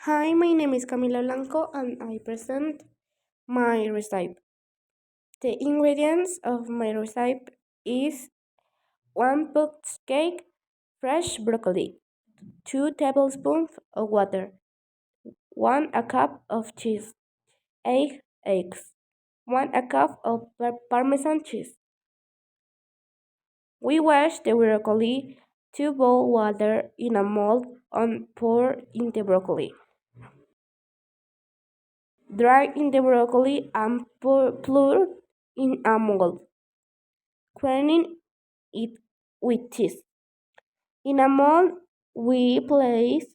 Hi, my name is Camila Blanco and I present my recipe. The ingredients of my recipe is 1 pound cake, fresh broccoli, 2 tablespoons of water, 1 a cup of cheese, 8 eggs, 1 a cup of Parmesan cheese. We wash the broccoli to boil water in a mold and pour in the broccoli. Dry in the broccoli and pour in a mold, cleaning it with cheese. In a mold, we place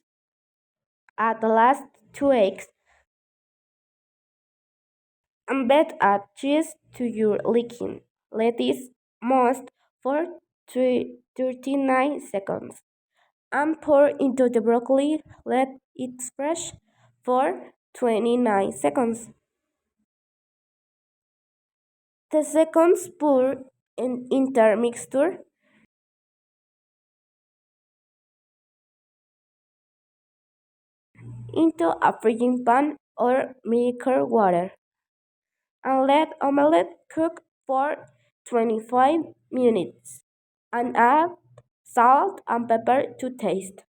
at the last 2 eggs and add cheese to your liking. Let it most for 39 seconds and pour into the broccoli. Let it fresh for 29 seconds. The seconds pour an entire mixture into a freezing pan or microwave water and let omelette cook for 25 minutes and add salt and pepper to taste.